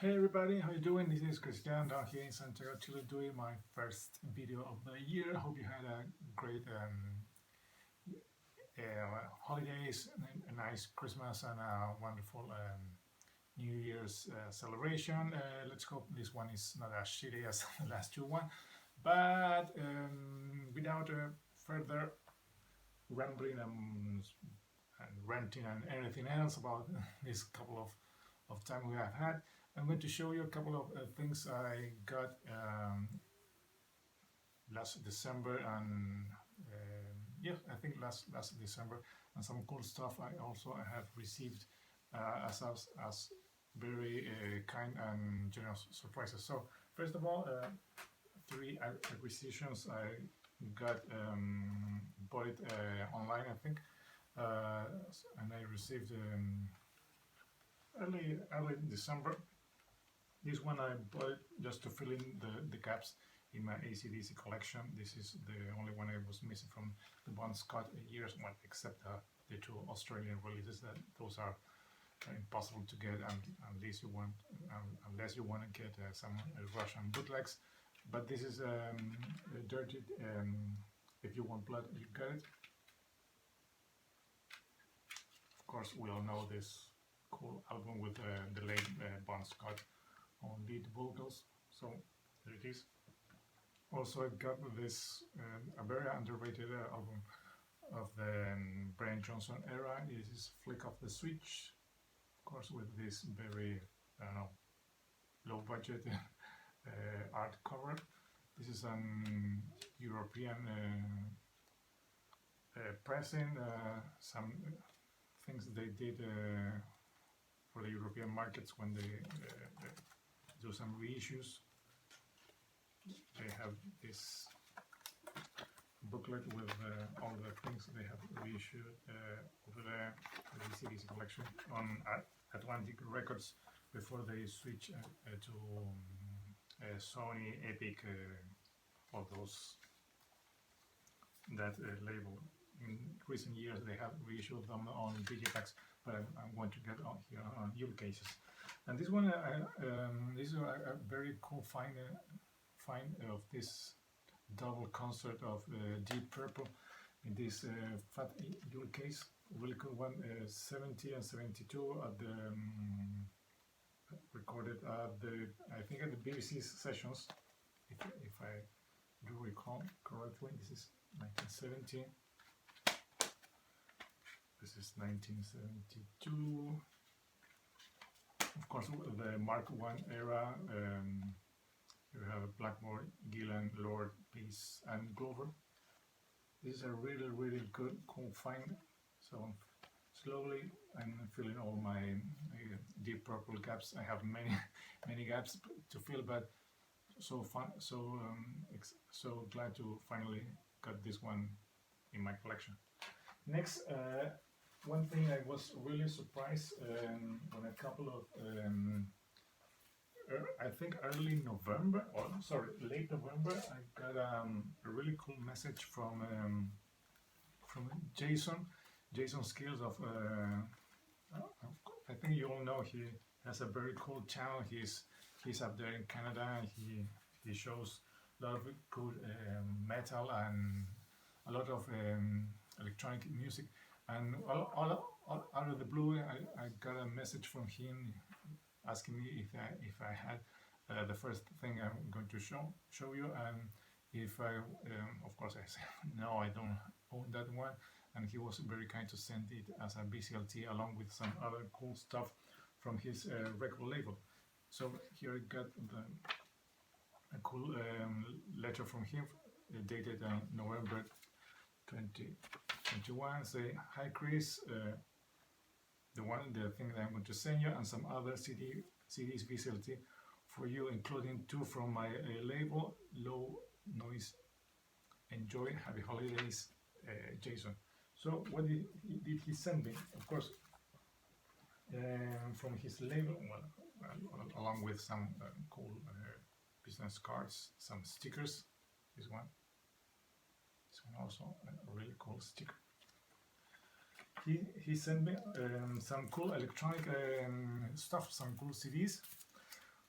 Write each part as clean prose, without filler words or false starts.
Hey everybody, how you doing? This is Christian down here in Santiago, Chile, doing my first video of the year. Hope you had a great holidays, a nice Christmas, and a wonderful New Year's celebration. Let's hope this one is not as shitty as the last two one. But without further rambling and ranting and everything else about this couple of time we have had, I'm going to show you a couple of things I got last December and yeah, I think last December, and some cool stuff I also have received as very kind and generous surprises. So first of all, three acquisitions I got bought it online, I think, and I received early December. This one I bought it just to fill in the gaps in my AC/DC collection. This is the only one I was missing from the Bon Scott years, well, except the two Australian releases. That those are impossible to get unless you want to get some Russian bootlegs. But this is dirty. If you want blood, you get it. Of course, we all know this cool album with the late Bon Scott on lead vocals. So there it is. Also, I got this a very underrated album of the Brian Johnson era. It is Flick of the Switch, of course, with this very, I don't know, low budget art cover. This is an European pressing, some things they did for the European markets when they do some reissues. They have this booklet with all the things they have reissued over the VCLT collection on Atlantic Records before they switch to Sony, Epic, all those that label. In recent years they have reissued them on digipacks, but I'm going to get on here on Yule cases. And this one, this is a very cool find of this double concert of Deep Purple in this fat Yule case. Really cool one, 70 and 72 at the recorded at the, I think at the BBC sessions, if I do recall correctly. This is 1970. This is 1972. Of course, the Mark I era. You have Blackmore, Gillan, Lord, Peace, and Glover. This is a really good, cool find. So slowly I'm filling all my Deep Purple gaps. I have many gaps to fill, but so fun, so glad to finally got this one in my collection. Next, one thing I was really surprised when a couple of I think early November, or sorry, late November, I got a really cool message from Jason Skilz of I think you all know he has a very cool channel. He's up there in Canada. He shows a lot of cool metal and a lot of electronic music. And all out of the blue, I got a message from him asking me if I had the first thing I'm going to show you, and if I of course I said no, I don't own that one, and he was very kind to send it as a VCLT along with some other cool stuff from his record label. So here I got a cool letter from him dated November 2021. Say, hi Chris. The thing that I'm going to send you, and some other CDs VCLT for you, including two from my label, Low Noise. Enjoy, happy holidays, Jason. So what did he send me? Of course, from his label, well, along with some cool business cards, some stickers. This one also a really cool sticker. He sent me some cool electronic stuff, some cool CDs.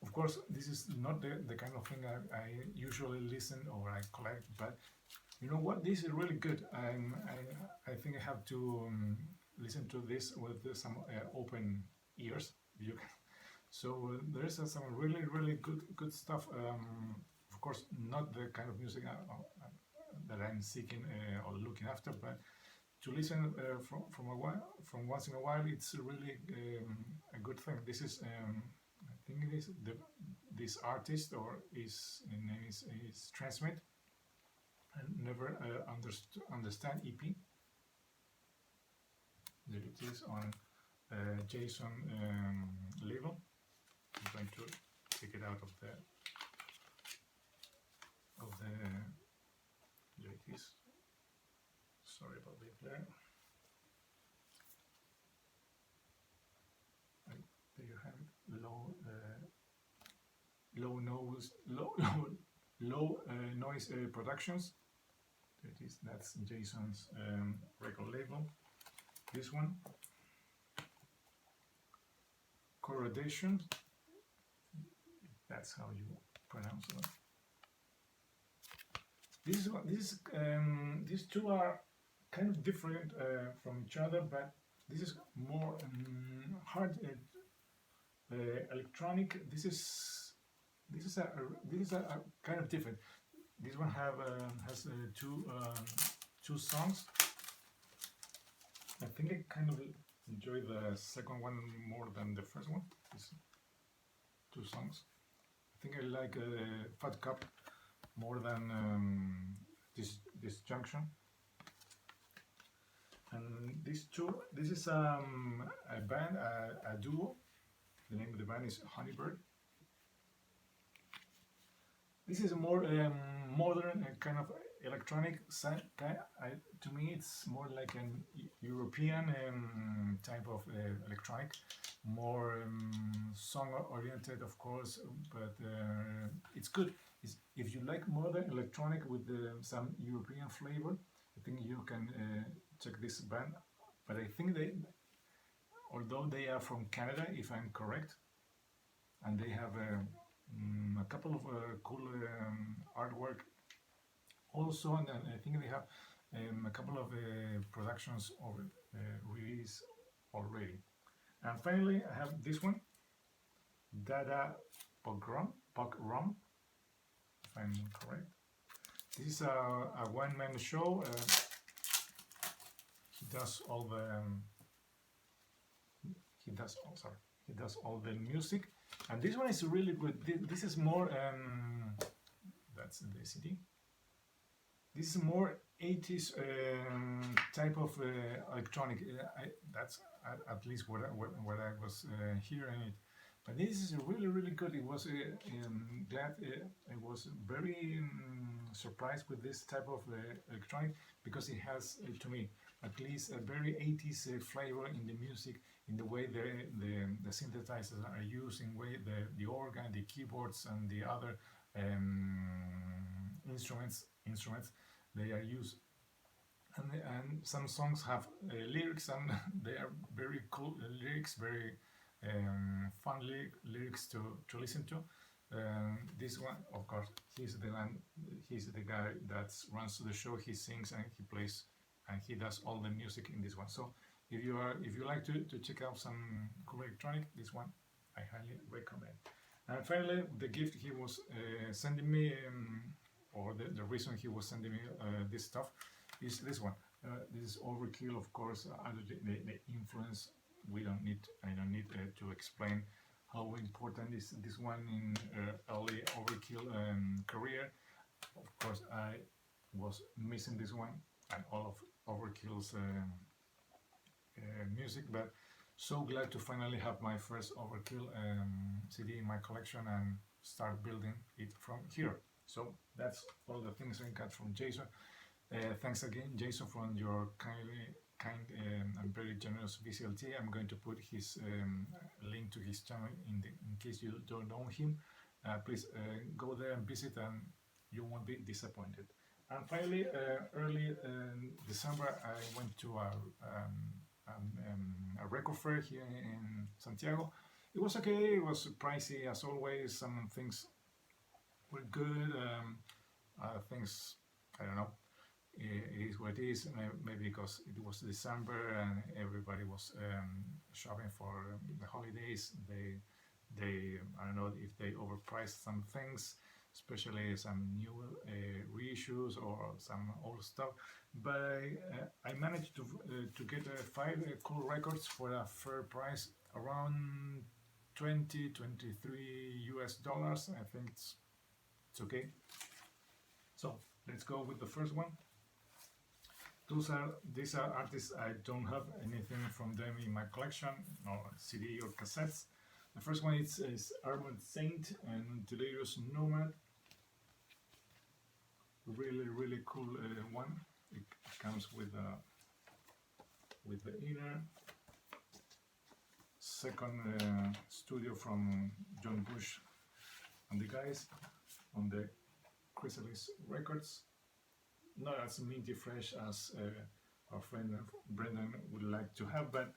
Of course, this is not the kind of thing I usually listen or I collect, but you know what? This is really good. I think I have to listen to this with some open ears. You can. So there's some really good stuff. Of course, not the kind of music that I'm seeking or looking after, but to listen from once in a while, it's really a good thing. This is I think it is this artist or his name is Transmit. I never understand EP. There it is on Jason label. I'm going to take it out of the there it is. Sorry about the glare. There you have it. Low noise productions. There it is. That's Jason's record label. This one, Corrodation. That's how you pronounce it. These two are kind of different from each other, but this is more hard electronic. This is a kind of different. This one has two songs. I think I kind of enjoy the second one more than the first one. These two songs. I think I like Fat Cup more than this Junction. And these two, this is a band, a duo. The name of the band is Honeybird. This is a more modern kind of electronic side. To me, it's more like an European type of electronic, more song-oriented, of course, but it's good. If you like modern electronic with some European flavor, I think you can check this band. But I think although they are from Canada, if I'm correct, and they have a couple of cool artwork also, and I think they have a couple of productions of release already. And finally, I have this one, Dada Pogrom, if I'm correct. This is a one-man show. He does all the music, and this one is really good. This is more that's the CD. This is more 80s type of electronic. That's at least what I was hearing it. But this is really good. It was glad I was very surprised with this type of electronic, because it has, to me, at least a very 80s flavor in the music, in the way the synthesizers are used, in way the organ, the keyboards, and the other instruments they are used. And some songs have lyrics, and they are very cool lyrics, very fun lyrics to listen to. This one, of course, he's the guy that runs the show. He sings and he plays and he does all the music in this one. So if you like to check out some cool electronic, this one I highly recommend. And finally, the gift he was sending me, or the reason he was sending me this stuff, is this one. This is Overkill, of course. The influence. I don't need to explain how important is this one in early Overkill career. Of course, I was missing this one and all of Overkill's music, but so glad to finally have my first Overkill CD in my collection and start building it from here. So that's all the things I got from Jason. Thanks again, Jason, for your kind and very generous VCLT. I'm going to put his link to his channel in case you don't know him. Please go there and visit, and you won't be disappointed. And finally, early December, I went to a record fair here in Santiago. It was okay. It was pricey as always. Some things were good. Other things, I don't know. It is what it is. Maybe because it was December and everybody was shopping for the holidays. They I don't know if they overpriced some things, especially some new reissues or some old stuff. But I managed to get 5 cool records for a fair price, around 23 US dollars. I think it's okay. So let's go with the first one. These are artists I don't have anything from them in my collection, or CD or cassettes. The first one is Armored Saint and Delirious Nomad. Really cool one. It comes with the inner. Second studio from John Bush and the guys on the Chrysalis Records. Not as minty fresh as our friend Brendan would like to have, but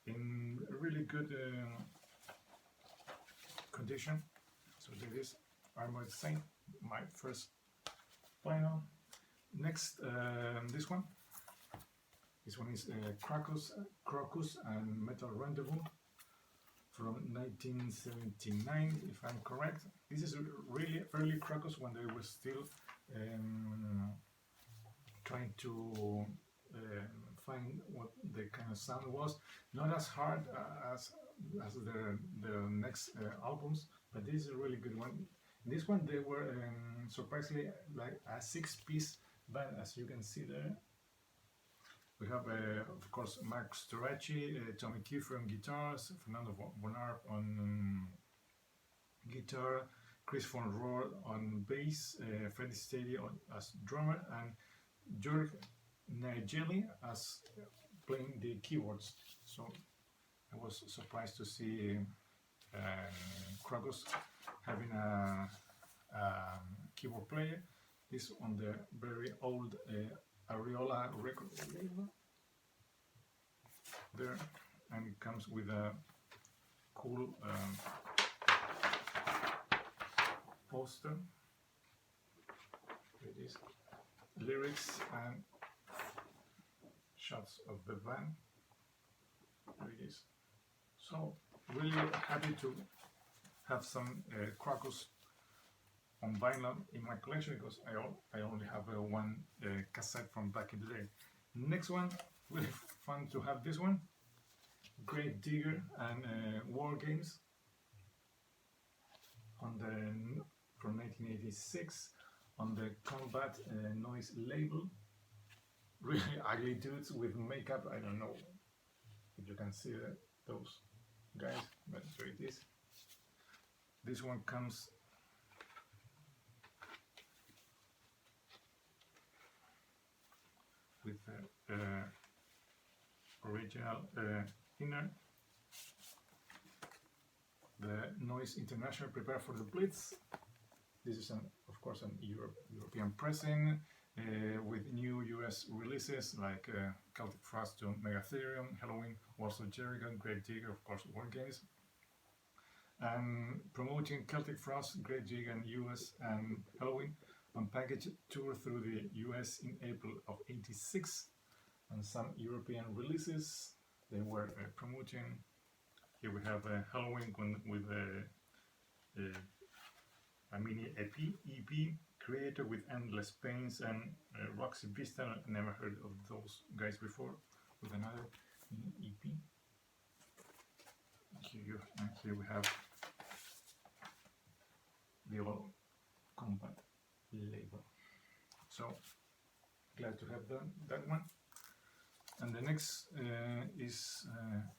in really good condition. So there is Armored Saint, my first vinyl. Next, this one. This one is Crocus and Metal Rendezvous from 1979, if I'm correct. This is really early Crocus, when they were still trying to find what the kind of sound was. Not as hard as their next albums, but this is a really good one. In this one they were surprisingly like a 6-piece band, as you can see there. We have, of course, Mark Storacci, Tommy Kiefer on guitars, Fernando Bonard on guitar, Chris von Rohr on bass, Freddie Stady as drummer, and Jörg Nigeli as playing the keyboards. So I was surprised to see Crocus having a keyboard player. This on the very old Ariola record label there, and it comes with a cool poster. It is lyrics and shots of the van. There it is. So really happy to have some Crocus on vinyl in my collection, because I only have one cassette from back in the day. Next one, really fun to have this one. Grave Digger and War Games on the from 1986 on the Combat Noise label. Really ugly dudes with makeup. I don't know if you can see those guys, but there it is. This one comes with the original inner. The Noise International, Prepare for the Blitz. This is, of course, an European pressing with new US releases like Celtic Frost to Megatherium, Halloween, Warsaw Jericho, Grave Digger, of course, War Games. And promoting Celtic Frost, Grave Digger, and US and Halloween on package tour through the US in April of '86, and some European releases they were promoting. Here we have Halloween with a mini EP, Creator with Endless Pains, and Roxy Vista. Never heard of those guys before, with another mini EP. Here we have the old Combat label. So glad to have that one. And the next is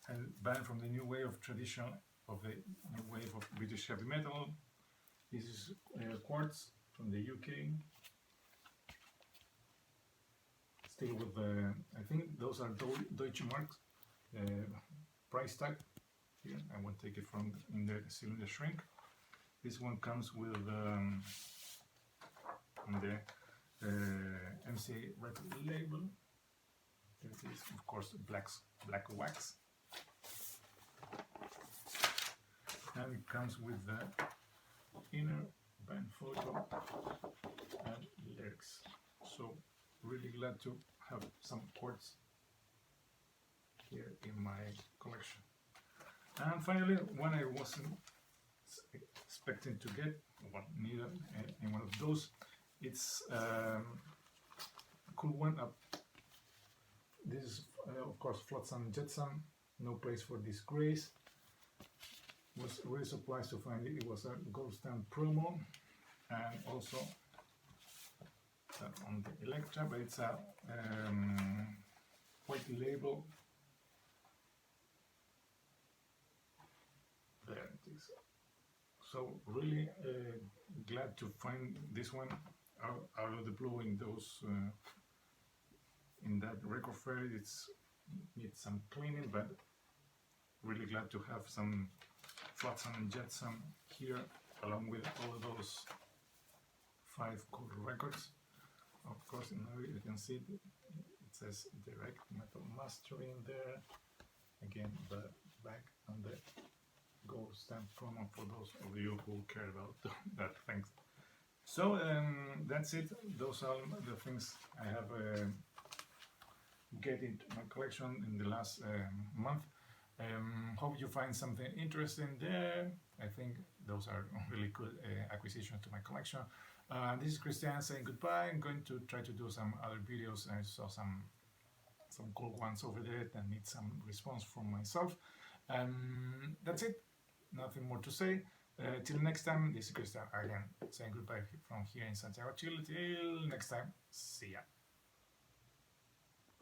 a band from the new wave of traditional, of the new wave of British heavy metal. This is Quartz from the UK. Still with the, I think those are Deutsche Marks price tag. Here, I won't take it from in the cylinder shrink. This one comes with on the MCA record label. There it is, of course, black wax. and it comes with the inner band photo and lyrics. So really glad to have some chords here in my collection. And finally, one I wasn't expecting to get, well, neither in one of those, it's a cool one. This is of course Flotsam and Jetsam, No Place for Disgrace. Was really surprised to find it. It was a gold stamp promo, and also on the Electra, but it's a white label. There it is. So really glad to find this one out of the blue in those in that record fair. It's needs some cleaning, but really glad to have some Flotsam and Jetsam here, along with all of those 5 cool records. Of course, now you can see it says Direct Metal Mastering there. Again, the back and the gold stamp promo for those of you who care about that. Thanks. So that's it. Those are the things I have get into my collection in the last month. Hope you find something interesting there. I think those are really good acquisitions to my collection. This is Christian saying goodbye. I'm going to try to do some other videos. I saw some cool ones over there that need some response from myself. That's it. Nothing more to say. Till next time, this is Christian again saying goodbye from here in Santiago, Chile. Till next time, see ya.